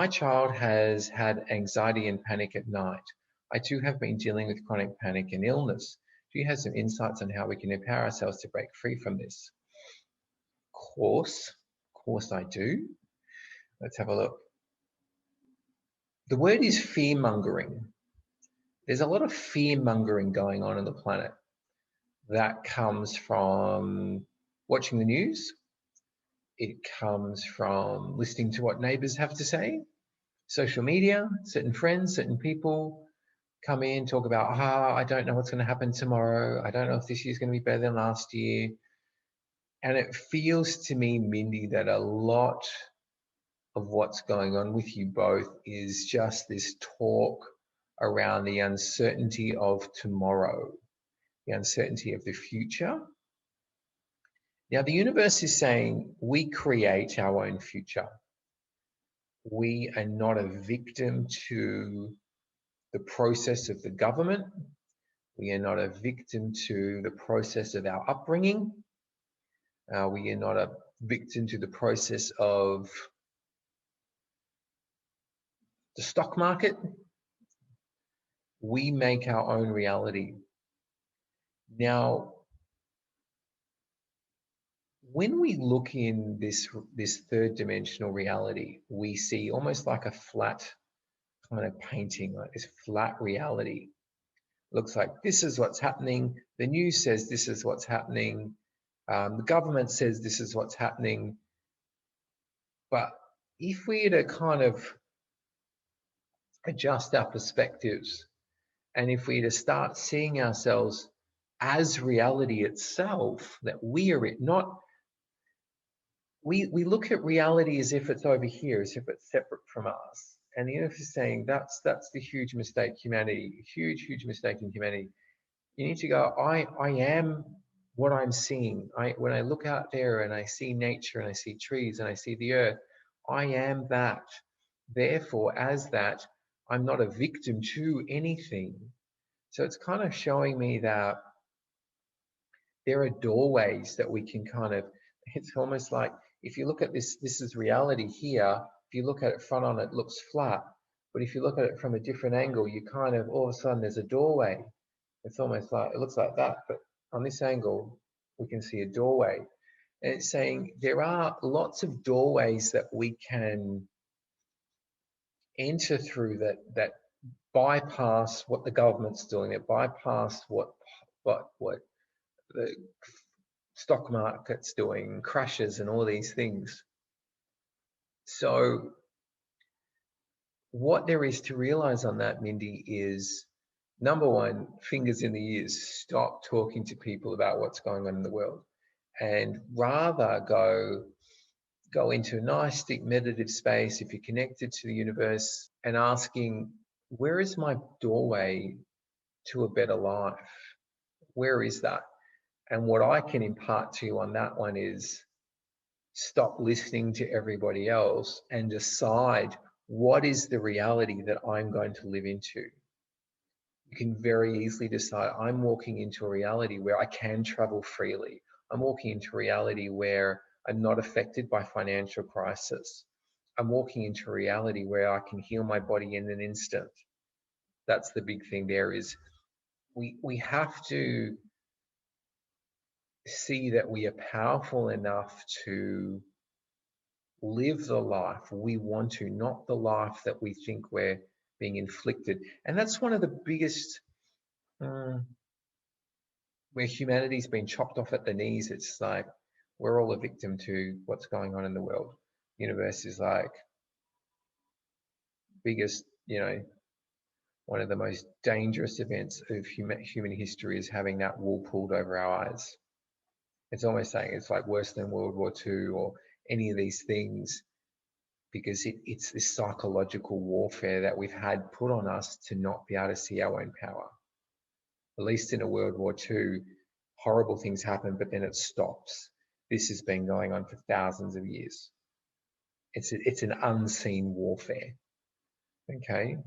My child has had anxiety and panic at night. I too have been dealing with chronic panic and illness. Do you have some insights on how we can empower ourselves to break free from this? Of course I do. Let's have a look. The word is fear-mongering. There's a lot of fear-mongering going on the planet. That comes from watching the news. It comes from listening to what neighbors have to say. Social media, certain friends, certain people come in, talk about, I don't know what's going to happen tomorrow. I don't know if this year's going to be better than last year. And it feels to me, Mindy, that a lot of what's going on with you both is just this talk around the uncertainty of tomorrow, the uncertainty of the future. Now, the universe is saying we create our own future. We are not a victim to the process of the government. We are not a victim to the process of our upbringing. We are not a victim to the process of the stock market. We make our own reality. Now, when we look in this third dimensional reality, we see almost like a flat kind of painting, like this flat reality. Looks like this is what's happening. The news says this is what's happening. The government says this is what's happening. But if we were to kind of adjust our perspectives, and if we were to start seeing ourselves as reality itself, that we are it, not, we look at reality as if it's over here, as if it's separate from us. And the universe is saying that's the huge mistake humanity, huge mistake in humanity. You need to go, I am what I'm seeing. When I look out there and I see nature and I see trees and I see the earth, I am that. Therefore, as that, I'm not a victim to anything. So it's kind of showing me that there are doorways that we can kind of, it's almost like, if you look at this is reality here. If you look at it front on, it looks flat. But if you look at it from a different angle, you kind of, all of a sudden there's a doorway. It's almost like, it looks like that, but on this angle, we can see a doorway. And it's saying there are lots of doorways that we can enter through that bypass what the government's doing, that bypass what the stock market's doing, crashes and all these things. So what there is to realize on that, Mindy, is number one, fingers in the ears. Stop talking to people about what's going on in the world, and rather go into a nice deep meditative space if you're connected to the universe, and asking, where is my doorway to a better life? Where is that? And what I can impart to you on that one is stop listening to everybody else and decide what is the reality that I'm going to live into. You can very easily decide, I'm walking into a reality where I can travel freely. I'm walking into a reality where I'm not affected by financial crisis. I'm walking into a reality where I can heal my body in an instant. That's the big thing there is we have to see that we are powerful enough to live the life we want to, not the life that we think we're being inflicted. And that's one of the biggest, where humanity's been chopped off at the knees. It's like, we're all a victim to what's going on in the world. Universe is like, biggest, one of the most dangerous events of human history is having that wool pulled over our eyes. It's almost saying it's like worse than World War II or any of these things, because it's this psychological warfare that we've had put on us to not be able to see our own power. At least in a World War II, horrible things happen, but then it stops. This has been going on for thousands of years. It's an unseen warfare, okay?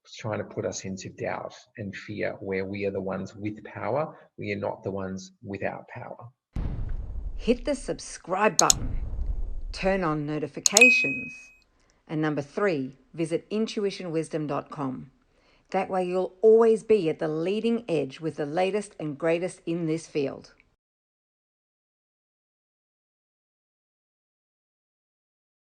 It's trying to put us into doubt and fear, where we are the ones with power. We are not the ones without power. Hit the subscribe button, turn on notifications, And number 3, visit intuitionwisdom.com. That way you'll always be at the leading edge with the latest and greatest in this field.